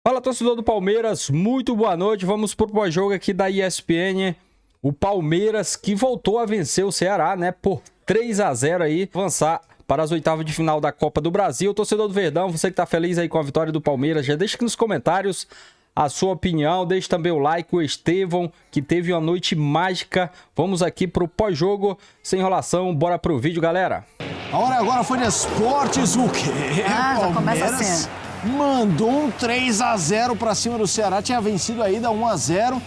Fala, torcedor do Palmeiras, muito boa noite. Vamos pro pós-jogo aqui da ESPN. O Palmeiras que voltou a vencer o Ceará, né, por 3-0 aí, avançar para as oitavas de final da Copa do Brasil. Torcedor do Verdão, você que tá feliz aí com a vitória do Palmeiras, já deixa aqui nos comentários a sua opinião, deixe também o like, o Estevão, que teve uma noite mágica. Vamos aqui pro pós-jogo, sem enrolação, bora pro vídeo, galera. A hora agora foi de esportes, o quê? Já começa assim. Mandou um 3-0 para cima do Ceará, tinha vencido aí da 1-0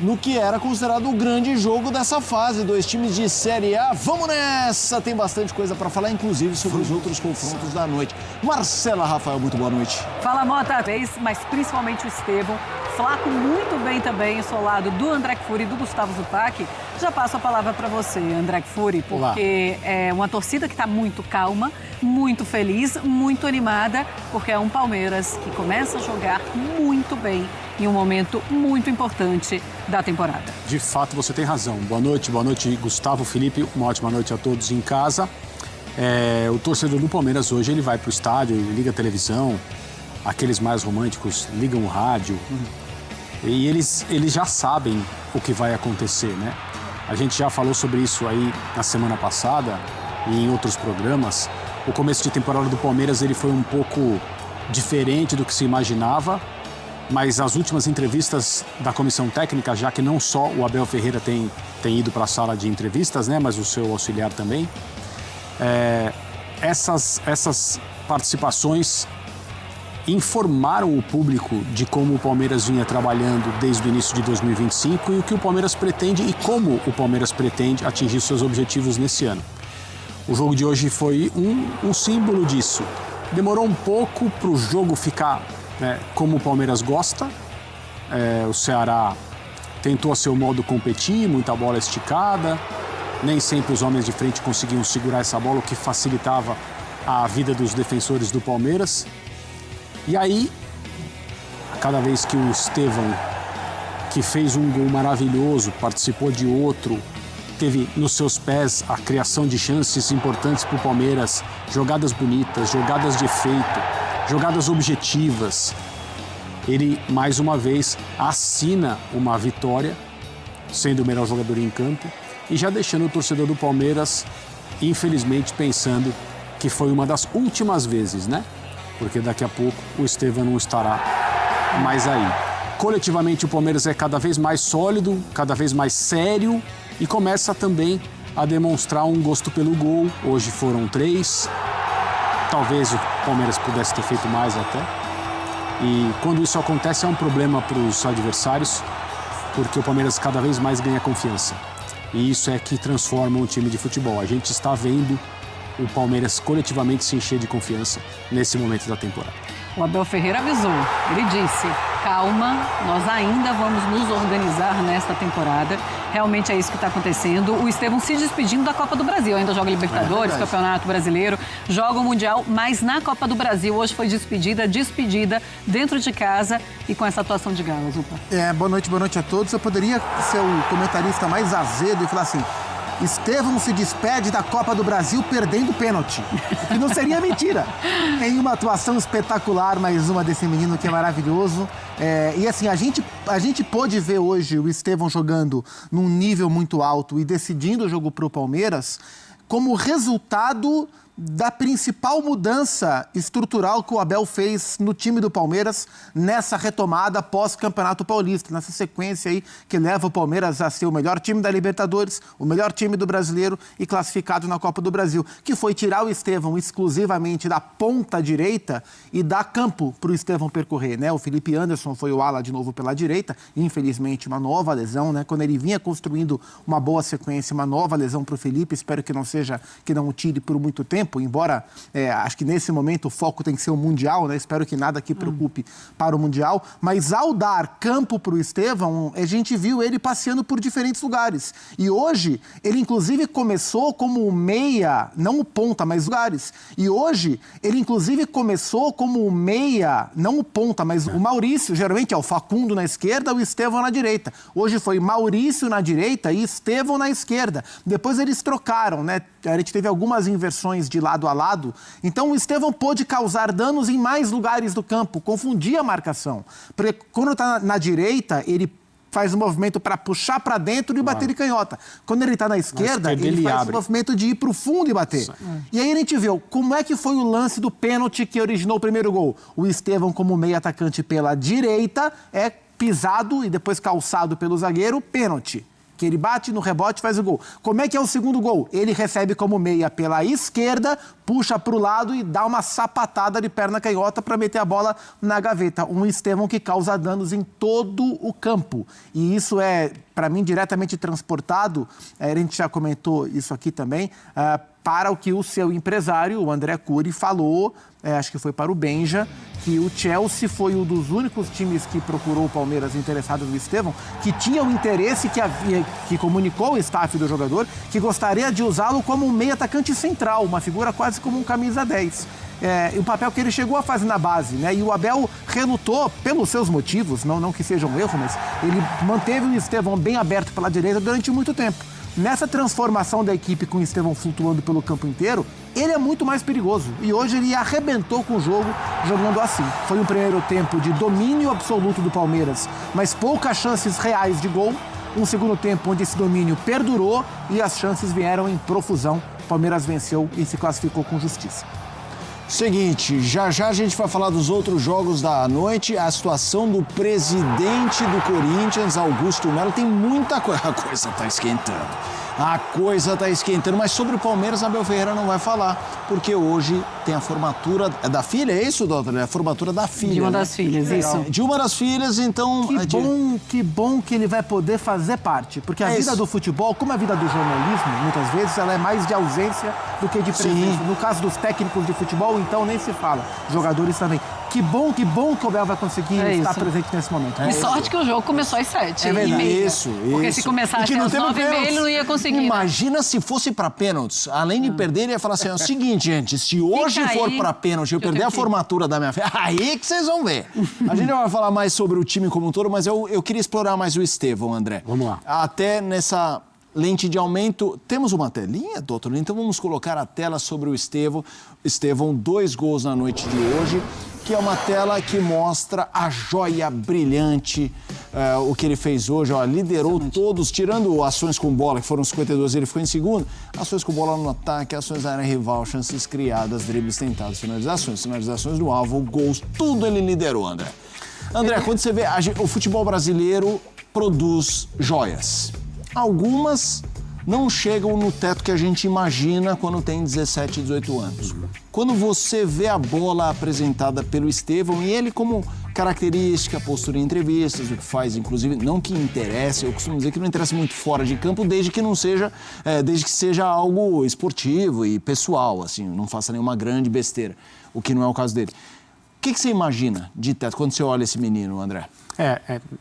no que era considerado o grande jogo dessa fase, dois times de Série A. Vamos nessa! Tem bastante coisa para falar, inclusive sobre os outros confrontos da noite. Marcela Rafael, muito boa noite. Fala, Mota, mas principalmente o Estevão. Flaco muito bem também, solado do André Fury e do Gustavo Zupac. Já passo a palavra para você, André Fury, porque é uma torcida que está muito calma, muito feliz, muito animada, porque é um Palmeiras que começa a jogar muito bem em um momento muito importante da temporada. De fato, você tem razão. Boa noite, Gustavo, Felipe. Uma ótima noite a todos em casa. O torcedor do Palmeiras hoje, ele vai para o estádio, ele liga a televisão, aqueles mais românticos ligam o rádio. E eles já sabem o que vai acontecer, né? A gente já falou sobre isso aí na semana passada e em outros programas. O começo de temporada do Palmeiras ele foi um pouco diferente do que se imaginava, mas as últimas entrevistas da comissão técnica, já que não só o Abel Ferreira tem ido para a sala de entrevistas, né, mas o seu auxiliar também, essas participações informaram o público de como o Palmeiras vinha trabalhando desde o início de 2025 e o que o Palmeiras pretende e como o Palmeiras pretende atingir seus objetivos nesse ano. O jogo de hoje foi um símbolo disso. Demorou um pouco para o jogo ficar, né, como o Palmeiras gosta. O Ceará tentou a seu modo competir, muita bola esticada. Nem sempre os homens de frente conseguiam segurar essa bola, o que facilitava a vida dos defensores do Palmeiras. E aí, cada vez que o Estevão, que fez um gol maravilhoso, participou de outro, teve nos seus pés a criação de chances importantes para o Palmeiras, jogadas bonitas, jogadas de efeito, jogadas objetivas. Ele, mais uma vez, assina uma vitória, sendo o melhor jogador em campo, e já deixando o torcedor do Palmeiras, infelizmente, pensando que foi uma das últimas vezes, né? Porque daqui a pouco o Estevão não estará mais aí. Coletivamente o Palmeiras é cada vez mais sólido, cada vez mais sério e começa também a demonstrar um gosto pelo gol. Hoje foram 3, talvez o Palmeiras pudesse ter feito mais até. E quando isso acontece é um problema para os adversários, porque o Palmeiras cada vez mais ganha confiança. E isso é que transforma um time de futebol. A gente está vendo o Palmeiras coletivamente se encher de confiança nesse momento da temporada. O Abel Ferreira avisou, ele disse, calma, nós ainda vamos nos organizar nesta temporada. Realmente é isso que está acontecendo. O Estevão se despedindo da Copa do Brasil, ainda joga Libertadores, Campeonato Brasileiro, joga o Mundial, mas na Copa do Brasil hoje foi despedida dentro de casa e com essa atuação de gala, Zupa. Boa noite a todos. Eu poderia ser o comentarista mais azedo e falar assim: Estevão se despede da Copa do Brasil perdendo pênalti. Que não seria mentira. Em uma atuação espetacular, mais uma desse menino que é maravilhoso. E assim, a gente pôde ver hoje o Estevão jogando num nível muito alto e decidindo o jogo pro Palmeiras como resultado da principal mudança estrutural que o Abel fez no time do Palmeiras nessa retomada pós-Campeonato Paulista, nessa sequência aí que leva o Palmeiras a ser o melhor time da Libertadores, o melhor time do Brasileiro e classificado na Copa do Brasil, que foi tirar o Estevão exclusivamente da ponta direita e dar campo para o Estevão percorrer, né? O Felipe Anderson foi o ala de novo pela direita, infelizmente uma nova lesão, né? Quando ele vinha construindo uma boa sequência, uma nova lesão para o Felipe, espero que não o tire por muito tempo, embora acho que nesse momento o foco tem que ser o Mundial, né? Espero que nada aqui preocupe para o Mundial, mas ao dar campo para o Estevão, a gente viu ele passeando por diferentes lugares. E hoje, ele inclusive começou como meia, não o ponta, mas lugares. E hoje, ele inclusive começou como meia, não o ponta, mas o Maurício, geralmente é o Facundo na esquerda, o Estevão na direita. Hoje foi Maurício na direita e Estevão na esquerda. Depois eles trocaram, né? A gente teve algumas inversões de de lado a lado. Então o Estevão pôde causar danos em mais lugares do campo, confundir a marcação. Porque quando está na direita, ele faz o movimento para puxar para dentro e bater de canhota. Quando ele está na esquerda, ele faz o movimento de ir para o fundo e bater. E aí a gente viu como é que foi o lance do pênalti que originou o primeiro gol. O Estevão, como meio atacante pela direita, é pisado e depois calçado pelo zagueiro, pênalti. Que ele bate no rebote e faz o gol. Como é que é o segundo gol? Ele recebe como meia pela esquerda, puxa para o lado e dá uma sapatada de perna canhota para meter a bola na gaveta. Um Estevão que causa danos em todo o campo. E isso é, para mim, diretamente transportado, a gente já comentou isso aqui também, para o que o seu empresário, o André Cury, falou, acho que foi para o Benja, que o Chelsea foi um dos únicos times que procurou o Palmeiras interessado no Estevão, que tinha o interesse, que comunicou o staff do jogador, que gostaria de usá-lo como um meio atacante central, uma figura quase como um camisa 10. E o papel que ele chegou a fazer na base, né? E o Abel relutou pelos seus motivos, não que seja um erro, mas ele manteve o Estevão bem aberto pela direita durante muito tempo. Nessa transformação da equipe com o Estevão flutuando pelo campo inteiro, ele é muito mais perigoso. E hoje ele arrebentou com o jogo jogando assim. Foi um primeiro tempo de domínio absoluto do Palmeiras, mas poucas chances reais de gol. Um segundo tempo onde esse domínio perdurou e as chances vieram em profusão. O Palmeiras venceu e se classificou com justiça. Seguinte, já a gente vai falar dos outros jogos da noite. A situação do presidente do Corinthians, Augusto Melo, tem muita coisa. A coisa tá esquentando. A coisa tá esquentando, mas sobre o Palmeiras, Abel Ferreira não vai falar, porque hoje tem a formatura da filha, é isso, doutor? É a formatura da filha. De uma né? das filhas, isso. De uma das filhas, então... Que bom que ele vai poder fazer parte, porque a vida do futebol, como a vida do jornalismo, muitas vezes, ela é mais de ausência do que de presença. Sim. No caso dos técnicos de futebol, então nem se fala. Jogadores também. Que bom que o Abel vai conseguir estar presente nesse momento. E sorte que o jogo começou às 7h30. Isso. Porque se começasse às 9h30, ele não ia conseguir. Imagina se fosse para pênaltis. Além de perder, ele ia falar assim, é o seguinte, gente, se hoje for para pênalti eu perder a formatura da minha filha, aí que vocês vão ver. A gente vai falar mais sobre o time como um todo, mas eu queria explorar mais o Estevão, André. Vamos lá. Até nessa lente de aumento, temos uma telinha, doutor? Então vamos colocar a tela sobre o Estevão. Estevão, 2 gols na noite de hoje, que é uma tela que mostra a joia brilhante, o que ele fez hoje, ó, liderou todos, tirando ações com bola, que foram 52, ele ficou em segundo, ações com bola no ataque, ações na área rival, chances criadas, dribles tentados, finalizações no alvo, gols, tudo ele liderou, André. André, quando você vê, o futebol brasileiro produz joias. Algumas não chegam no teto que a gente imagina quando tem 17, 18 anos. Quando você vê a bola apresentada pelo Estevão e ele como característica, postura em entrevistas, o que faz, inclusive, não que interesse, eu costumo dizer que não interessa muito fora de campo, desde que seja algo esportivo e pessoal, assim, não faça nenhuma grande besteira, o que não é o caso dele. O que você imagina de teto quando você olha esse menino, André?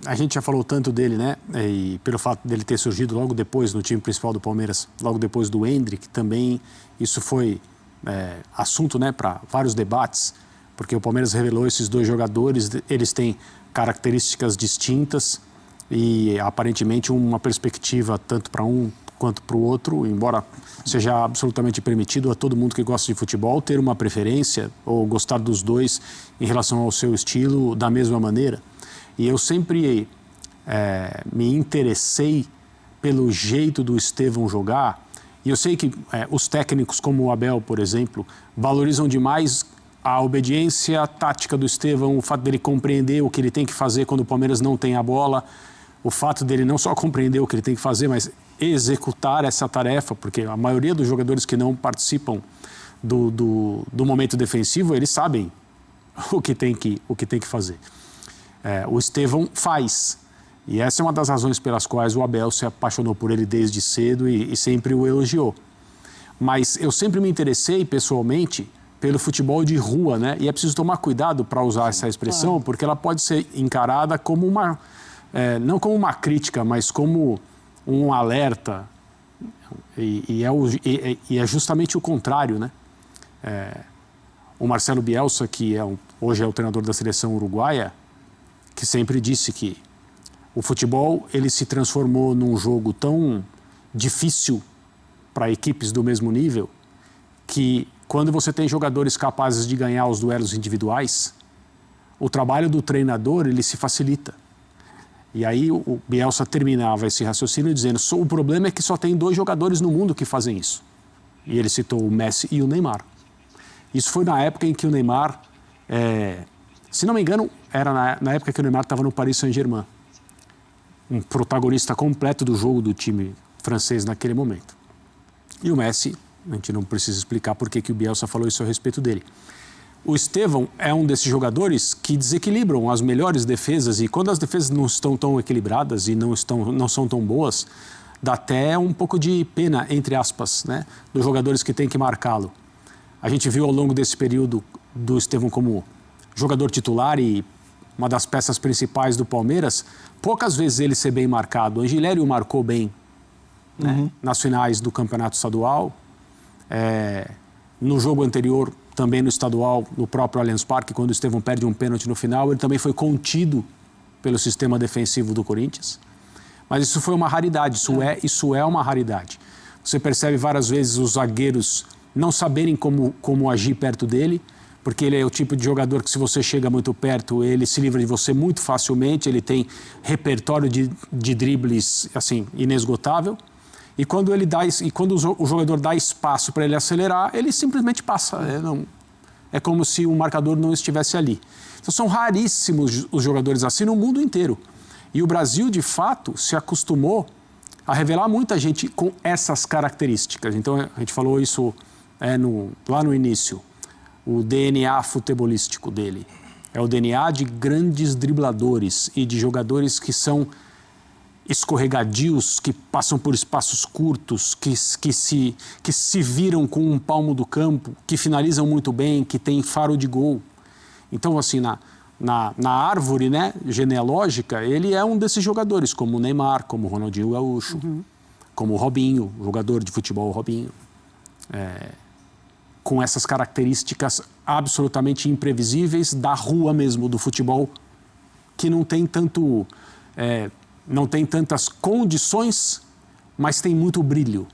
A gente já falou tanto dele, né? E pelo fato dele ter surgido logo depois no time principal do Palmeiras, logo depois do Endrick, também isso foi assunto, né, para vários debates, porque o Palmeiras revelou esses 2 jogadores, eles têm características distintas e aparentemente uma perspectiva tanto para um quanto para o outro, embora seja absolutamente permitido a todo mundo que gosta de futebol ter uma preferência ou gostar dos 2 em relação ao seu estilo da mesma maneira. E eu sempre me interessei pelo jeito do Estevão jogar. E eu sei que os técnicos como o Abel, por exemplo, valorizam demais a obediência tática do Estevão, o fato dele compreender o que ele tem que fazer quando o Palmeiras não tem a bola, o fato dele não só compreender o que ele tem que fazer, mas executar essa tarefa, porque a maioria dos jogadores que não participam do momento defensivo, eles sabem o que tem que fazer. O Estevão faz. E essa é uma das razões pelas quais o Abel se apaixonou por ele desde cedo e sempre o elogiou. Mas eu sempre me interessei, pessoalmente, pelo futebol de rua, né? E é preciso tomar cuidado para usar essa expressão, porque ela pode ser encarada como não como uma crítica, mas como um alerta. E é justamente o contrário, né? O Marcelo Bielsa, que hoje é o treinador da seleção uruguaia, que sempre disse que o futebol ele se transformou num jogo tão difícil para equipes do mesmo nível que quando você tem jogadores capazes de ganhar os duelos individuais, o trabalho do treinador ele se facilita. E aí o Bielsa terminava esse raciocínio dizendo: o problema é que só tem 2 jogadores no mundo que fazem isso. E ele citou o Messi e o Neymar. Isso foi na época em que o Neymar, se não me engano, era na época que o Neymar estava no Paris Saint-Germain. Um protagonista completo do jogo do time francês naquele momento. E o Messi, a gente não precisa explicar por que o Bielsa falou isso a respeito dele. O Estevão é um desses jogadores que desequilibram as melhores defesas, e quando as defesas não estão tão equilibradas e não são tão boas, dá até um pouco de pena, entre aspas, né, dos jogadores que têm que marcá-lo. A gente viu ao longo desse período do Estevão como jogador titular e uma das peças principais do Palmeiras, poucas vezes ele ser bem marcado. O Angilério o marcou bem, né, nas finais do Campeonato Estadual, no jogo anterior, também no estadual, no próprio Allianz Parque, quando o Estevão perde um pênalti no final, ele também foi contido pelo sistema defensivo do Corinthians. Mas isso foi uma raridade, isso é uma raridade. Você percebe várias vezes os zagueiros não saberem como agir perto dele, porque ele é o tipo de jogador que, se você chega muito perto, ele se livra de você muito facilmente, ele tem repertório de dribles assim, inesgotável. E quando o jogador dá espaço para ele acelerar, ele simplesmente passa. É como se o marcador não estivesse ali. Então, são raríssimos os jogadores assim no mundo inteiro. E o Brasil, de fato, se acostumou a revelar muita gente com essas características. Então, a gente falou isso lá no início. O DNA futebolístico dele é o DNA de grandes dribladores e de jogadores que são escorregadios, que passam por espaços curtos, que se viram com um palmo do campo, que finalizam muito bem, que tem faro de gol. Então, assim, na árvore, né, genealógica, ele é um desses jogadores, como o Neymar, como o Ronaldinho Gaúcho, como o Robinho, jogador de futebol Robinho. Com essas características absolutamente imprevisíveis da rua mesmo, do futebol, que não tem tantas condições, mas tem muito brilho.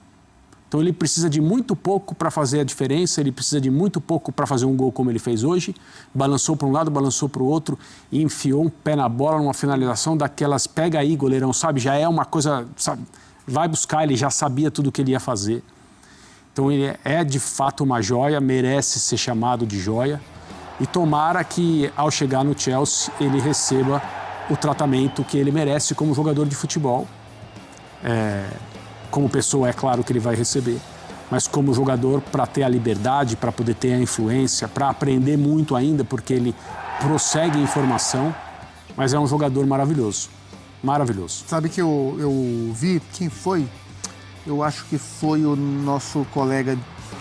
Então ele precisa de muito pouco para fazer a diferença, ele precisa de muito pouco para fazer um gol como ele fez hoje. Balançou para um lado, balançou para o outro e enfiou um pé na bola numa finalização daquelas, pega aí, goleirão, sabe? Já é uma coisa, sabe? Vai buscar, ele já sabia tudo o que ele ia fazer. Então ele é de fato uma joia, merece ser chamado de joia. E tomara que, ao chegar no Chelsea, ele receba o tratamento que ele merece como jogador de futebol. Como pessoa, é claro que ele vai receber, mas como jogador, para ter a liberdade, para poder ter a influência, para aprender muito ainda, porque ele prossegue em formação, mas é um jogador maravilhoso, maravilhoso. Sabe que eu vi quem foi? Eu acho que foi o nosso colega,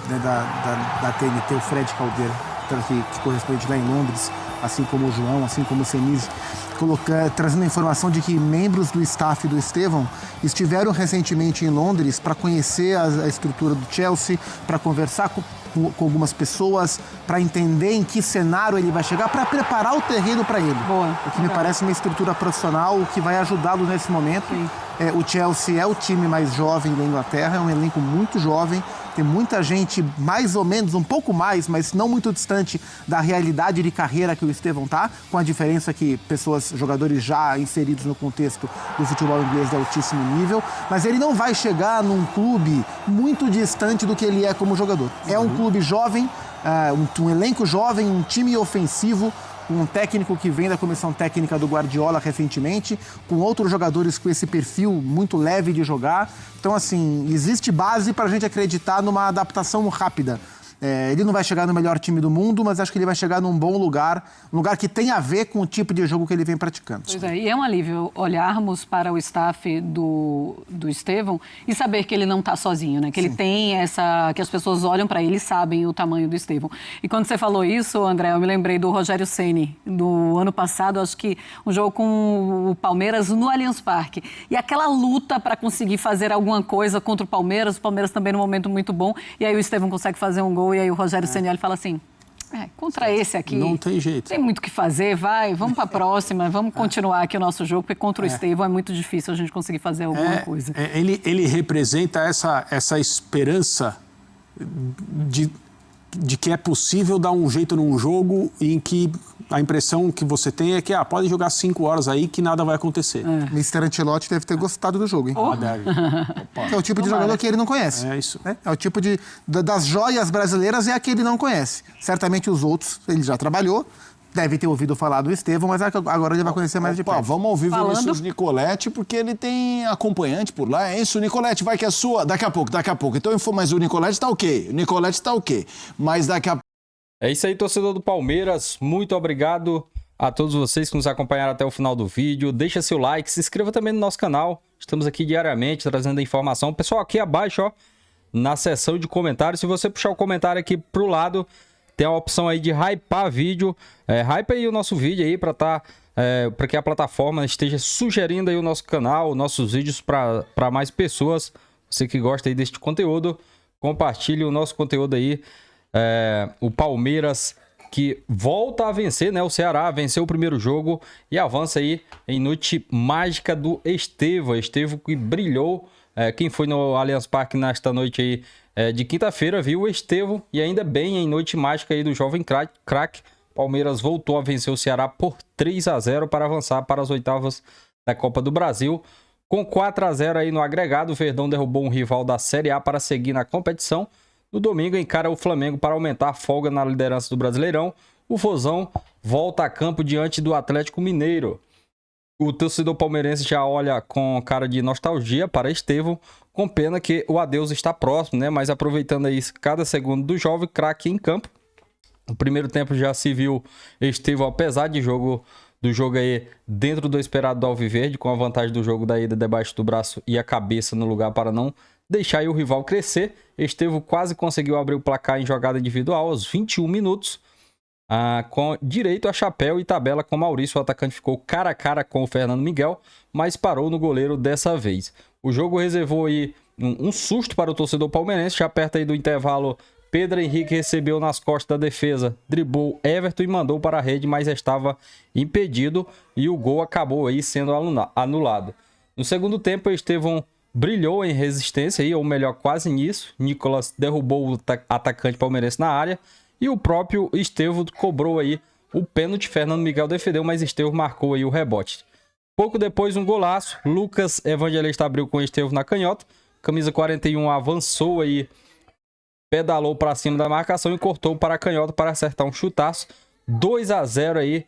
né, da TNT, o Fred Caldeira, que corresponde lá em Londres, assim como o João, assim como o Senise, trazendo a informação de que membros do staff do Estevão estiveram recentemente em Londres para conhecer a estrutura do Chelsea, para conversar com algumas pessoas, para entender em que cenário ele vai chegar, para preparar o terreno para ele. Boa. O que me parece uma estrutura profissional que vai ajudá-lo nesse momento. O Chelsea é o time mais jovem da Inglaterra, é um elenco muito jovem, tem muita gente mais ou menos, um pouco mais, mas não muito distante da realidade de carreira que o Estevão tá, com a diferença que jogadores já inseridos no contexto do futebol inglês de altíssimo nível, mas ele não vai chegar num clube muito distante do que ele é como jogador. É um clube jovem, um elenco jovem, um time ofensivo, um técnico que vem da comissão técnica do Guardiola recentemente, com outros jogadores com esse perfil muito leve de jogar. Então, assim, existe base para a gente acreditar numa adaptação rápida. Ele não vai chegar no melhor time do mundo, mas acho que ele vai chegar num bom lugar, um lugar que tem a ver com o tipo de jogo que ele vem praticando. Pois é, e é um alívio olharmos para o staff do Estevão e saber que ele não está sozinho, né? Que ele tem que as pessoas olham para ele e sabem o tamanho do Estevão. E quando você falou isso, André, eu me lembrei do Rogério Ceni, do ano passado, acho que um jogo com o Palmeiras no Allianz Parque. E aquela luta para conseguir fazer alguma coisa contra o Palmeiras também num momento muito bom, e aí o Estevão consegue fazer um gol. E aí o Rogério Ceni fala assim, contra esse aqui... Não tem jeito. Tem muito o que fazer, vamos para a próxima, vamos continuar aqui o nosso jogo, porque contra o Estevão é muito difícil a gente conseguir fazer alguma coisa. Ele representa essa esperança de que é possível dar um jeito num jogo em que a impressão que você tem é que pode jogar 5 horas aí que nada vai acontecer. Mr. Ancelotti deve ter gostado do jogo, hein? Deve. É o tipo de jogador que ele não conhece. É isso. Né? É o tipo das joias brasileiras é a que ele não conhece. Certamente os outros ele já trabalhou, deve ter ouvido falar do Estevão, mas agora ele vai conhecer mais de perto. Vamos ouvir o Vinícius Nicoletti, porque ele tem acompanhante por lá. É isso, Nicoletti, vai que é sua. Daqui a pouco. Então, mas o Nicoletti tá ok. Mas daqui a É isso aí, torcedor do Palmeiras. Muito obrigado a todos vocês que nos acompanharam até o final do vídeo. Deixa seu like, se inscreva também no nosso canal. Estamos aqui diariamente trazendo informação. Pessoal, aqui abaixo, ó, na seção de comentários, se você puxar o comentário aqui pro lado, tem a opção aí de hypar vídeo. Hype aí o nosso vídeo aí para que a plataforma esteja sugerindo aí o nosso canal, nossos vídeos para mais pessoas. Você que gosta aí deste conteúdo, compartilhe o nosso conteúdo aí. O Palmeiras que volta a vencer, né? O Ceará venceu o primeiro jogo e avança aí em noite mágica do Estevão. Estevão que brilhou. Quem foi no Allianz Parque nesta noite aí de quinta-feira viu o Estevão, e ainda bem em noite mágica aí do jovem craque. Palmeiras voltou a vencer o Ceará por 3-0 para avançar para as oitavas da Copa do Brasil. Com 4-0 aí no agregado, o Verdão derrubou um rival da Série A para seguir na competição. No domingo encara o Flamengo para aumentar a folga na liderança do Brasileirão. O Vozão volta a campo diante do Atlético Mineiro. O torcedor palmeirense já olha com cara de nostalgia para Estevão, com pena que o adeus está próximo, né? Mas aproveitando aí cada segundo do jovem craque em campo. No primeiro tempo já se viu Estevão, apesar do jogo aí dentro do esperado do Alviverde, com a vantagem do jogo da ida debaixo do braço e a cabeça no lugar para não deixar aí o rival crescer. Estevão quase conseguiu abrir o placar em jogada individual aos 21 minutos. Com direito a chapéu e tabela com Maurício, o atacante ficou cara a cara com o Fernando Miguel, mas parou no goleiro dessa vez. O jogo reservou aí um susto para o torcedor palmeirense. Já perto aí do intervalo, Pedro Henrique recebeu nas costas da defesa, driblou Everton e mandou para a rede, mas estava impedido e o gol acabou aí sendo anulado. No segundo tempo, Estevão brilhou em resistência, aí, ou melhor, quase nisso. Nicolas derrubou o atacante palmeirense na área e o próprio Estevão cobrou aí o pênalti. Fernando Miguel defendeu, mas Estevão marcou aí o rebote. Pouco depois, um golaço. Lucas Evangelista abriu com Estevão na canhota. Camisa 41 avançou aí, pedalou para cima da marcação e cortou para a canhota para acertar um chutaço. 2-0 aí,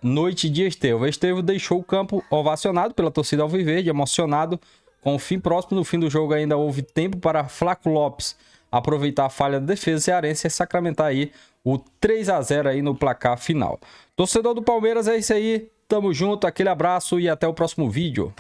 noite de Estevão. Estevão deixou o campo ovacionado pela torcida alviverde, emocionado com o fim próximo. No fim do jogo ainda houve tempo para Flaco Lopes aproveitar a falha da defesa cearense e sacramentar aí o 3-0 aí no placar final. Torcedor do Palmeiras, é isso aí. Tamo junto, aquele abraço e até o próximo vídeo.